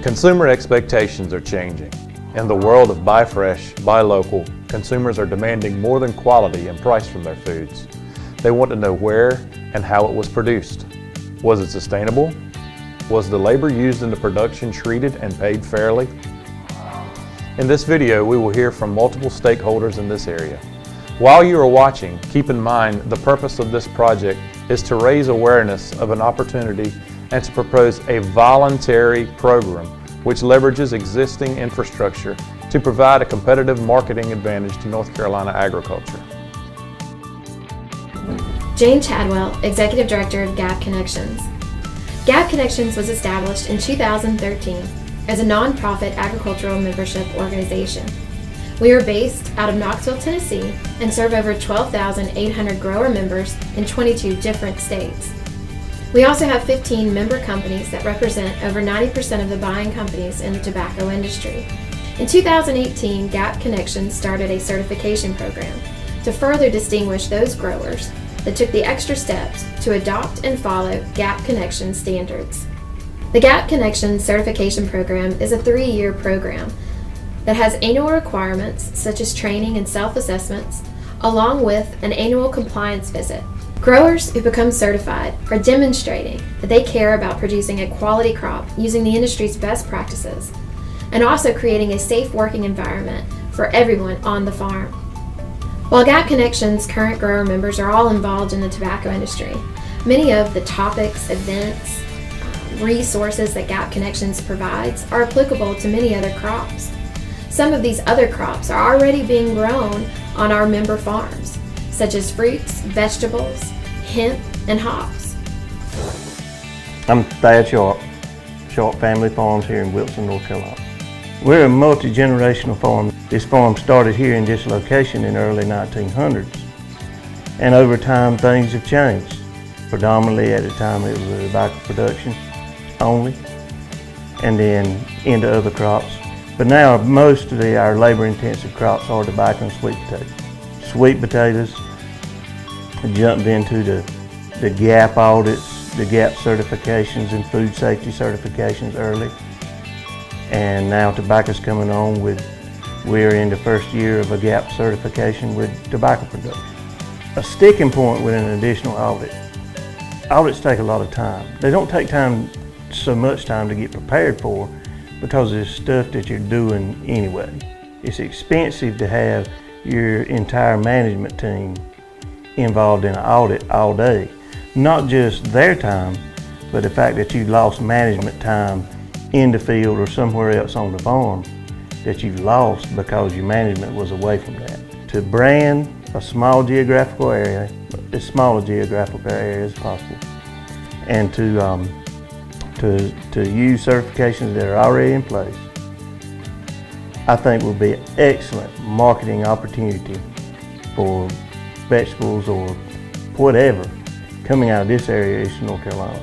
Consumer expectations are changing. In the world of buy fresh, buy local, consumers are demanding more than quality and price from their foods. They want to know where and how it was produced. Was it sustainable? Was the labor used in the production treated and paid fairly? In this video, we will hear from multiple stakeholders in this area. While you are watching, keep in mind the purpose of this project is to raise awareness of an opportunity and to propose a voluntary program which leverages existing infrastructure to provide a competitive marketing advantage to North Carolina agriculture. Jane Chadwell, Executive Director of Gap Connections. Gap Connections was established in 2013 as a nonprofit agricultural membership organization. We are based out of Knoxville, Tennessee, and serve over 12,800 grower members in 22 different states. We also have 15 member companies that represent over 90% of the buying companies in the tobacco industry. In 2018, Gap Connections started a certification program to further distinguish those growers that took the extra steps to adopt and follow Gap Connections standards. The Gap Connections certification program is a 3-year program that has annual requirements such as training and self-assessments, along with an annual compliance visit. Growers who become certified are demonstrating that they care about producing a quality crop using the industry's best practices, and also creating a safe working environment for everyone on the farm. While Gap Connections' current grower members are all involved in the tobacco industry, many of the topics, events, resources that Gap Connections provides are applicable to many other crops. Some of these other crops are already being grown on our member farms, such as fruits, vegetables, hemp, and hops. I'm Thad Sharp Family Farms here in Wilson, North Carolina. We're a multi-generational farm. This farm started here in this location in the early 1900s. And over time, things have changed. Predominantly at the time, it was a tobacco production only, and then into other crops. But now most of our labor-intensive crops are tobacco and sweet potatoes. Sweet potatoes jumped into the GAP audits, the GAP certifications and food safety certifications early. And now tobacco's coming on we're in the first year of a GAP certification with tobacco production. A sticking point with an additional audit. Audits take a lot of time. They don't take so much time to get prepared for, because it's stuff that you're doing anyway. It's expensive to have your entire management team involved in an audit all day. Not just their time, but the fact that you lost management time in the field or somewhere else on the farm that you lost because your management was away from that. To brand a small geographical area, as small a geographical area as possible, and to use certifications that are already in place, I think will be an excellent marketing opportunity for vegetables or whatever coming out of this area of Eastern North Carolina.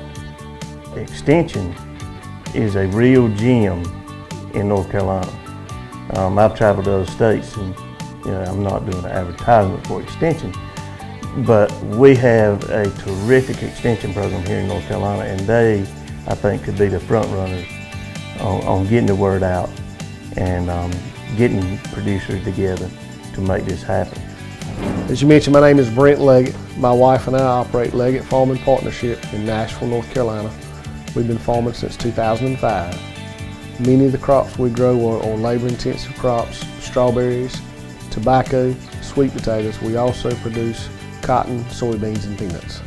Extension is a real gem in North Carolina. I've traveled to other states, and I'm not doing an advertisement for Extension, but we have a terrific Extension program here in North Carolina, and they, I think, could be the front runners on getting the word out and getting producers together to make this happen. As you mentioned, my name is Brent Leggett. My wife and I operate Leggett Farming Partnership in Nashville, North Carolina. We've been farming since 2005. Many of the crops we grow are labor-intensive crops: strawberries, tobacco, sweet potatoes. We also produce cotton, soybeans, and peanuts.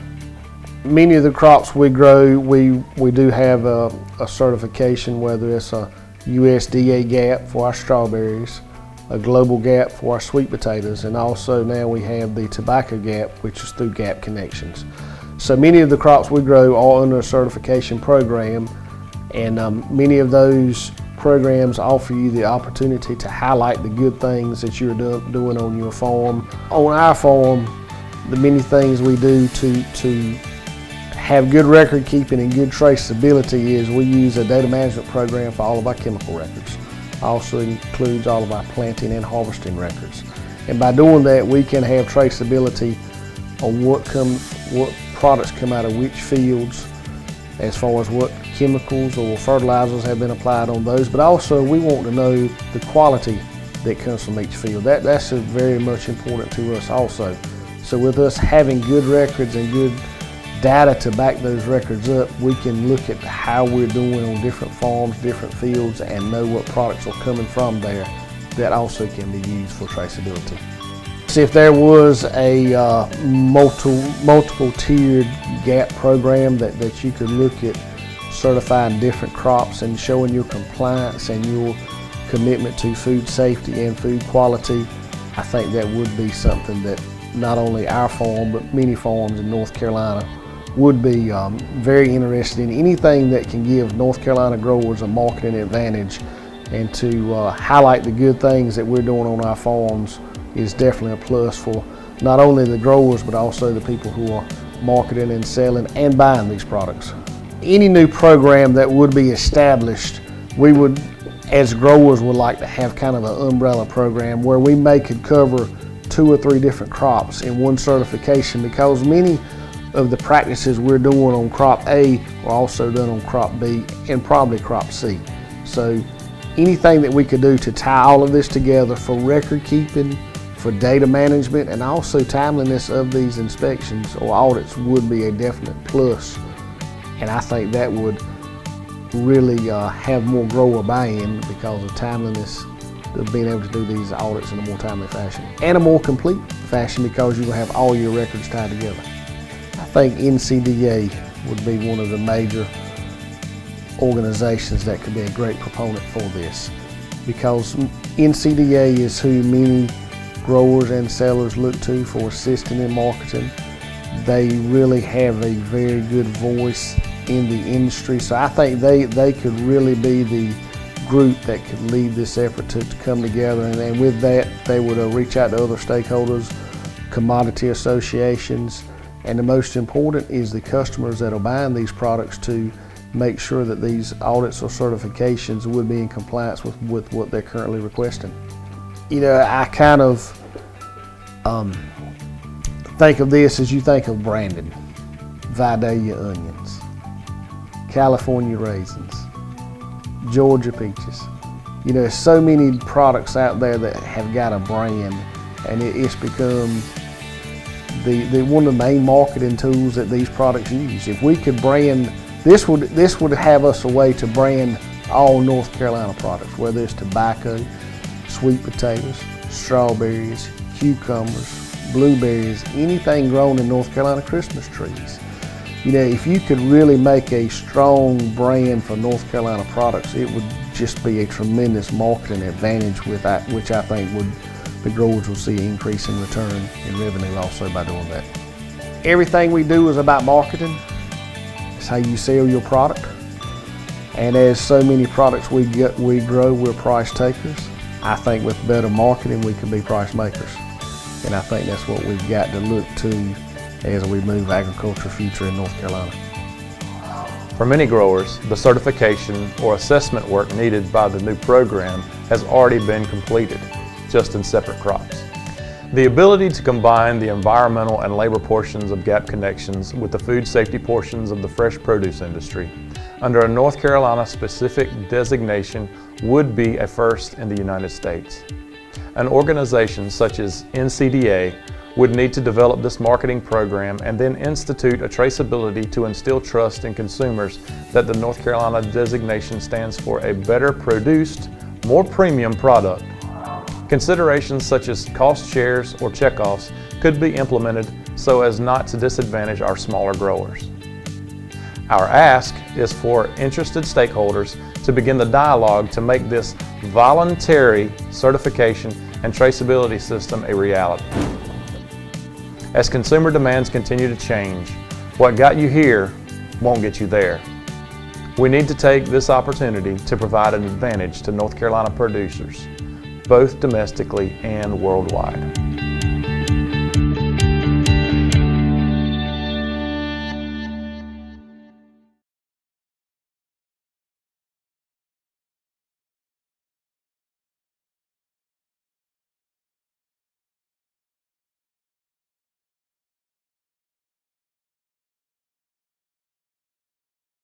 Many of the crops we grow, we do have a certification, whether it's a USDA GAP for our strawberries, a global GAP for our sweet potatoes, and also now we have the tobacco GAP, which is through Gap Connections. So many of the crops we grow are under a certification program, and many of those programs offer you the opportunity to highlight the good things that you're doing on your farm. On our farm, the many things we do to have good record keeping and good traceability is we use a data management program for all of our chemical records. Also includes all of our planting and harvesting records. And by doing that, we can have traceability on what products come out of which fields, as far as what chemicals or fertilizers have been applied on those, but also we want to know the quality that comes from each field. That's very much important to us also. So with us having good records and good data to back those records up, we can look at how we're doing on different farms, different fields, and know what products are coming from there that also can be used for traceability. So if there was a multiple tiered GAP program that you could look at certifying different crops and showing your compliance and your commitment to food safety and food quality, I think that would be something that not only our farm but many farms in North Carolina would be very interested in. Anything that can give North Carolina growers a marketing advantage and to highlight the good things that we're doing on our farms is definitely a plus for not only the growers but also the people who are marketing and selling and buying these products. Any new program that would be established, we would, as growers, would like to have kind of an umbrella program where we could cover 2 or 3 different crops in one certification, because many of the practices we're doing on crop A are also done on crop B and probably crop C. So anything that we could do to tie all of this together for record keeping, for data management, and also timeliness of these inspections or audits would be a definite plus. And I think that would really have more grower buy-in because of timeliness of being able to do these audits in a more timely fashion and a more complete fashion, because you will have all your records tied together. I think NCDA would be one of the major organizations that could be a great proponent for this, because NCDA is who many growers and sellers look to for assisting in marketing. They really have a very good voice in the industry, so I think they could really be the group that could lead this effort to come together, and with that they would reach out to other stakeholders, commodity associations, and the most important is the customers that are buying these products, to make sure that these audits or certifications would be in compliance with what they're currently requesting. You know, I kind of think of this as you think of Brandon, Vidalia onions, California raisins, Georgia peaches. You know, there's so many products out there that have got a brand, and it's become the one of the main marketing tools that these products use. If we could brand, this would have us a way to brand all North Carolina products, whether it's tobacco, sweet potatoes, strawberries, cucumbers, blueberries, anything grown in North Carolina, Christmas trees. You know, if you could really make a strong brand for North Carolina products, it would just be a tremendous marketing advantage with that, which I think the growers will see an increase in return in revenue also by doing that. Everything we do is about marketing. It's how you sell your product. And as so many products we grow, we're price takers. I think with better marketing, we can be price makers. And I think that's what we've got to look to as we move agriculture future in North Carolina. For many growers, the certification or assessment work needed by the new program has already been completed, just in separate crops. The ability to combine the environmental and labor portions of GAP connections with the food safety portions of the fresh produce industry under a North Carolina specific designation would be a first in the United States. An organization such as NCDA would need to develop this marketing program and then institute a traceability to instill trust in consumers that the North Carolina designation stands for a better produced, more premium product. Considerations such as cost shares or checkoffs could be implemented so as not to disadvantage our smaller growers. Our ask is for interested stakeholders to begin the dialogue to make this voluntary certification and traceability system a reality. As consumer demands continue to change, what got you here won't get you there. We need to take this opportunity to provide an advantage to North Carolina producers, both domestically and worldwide.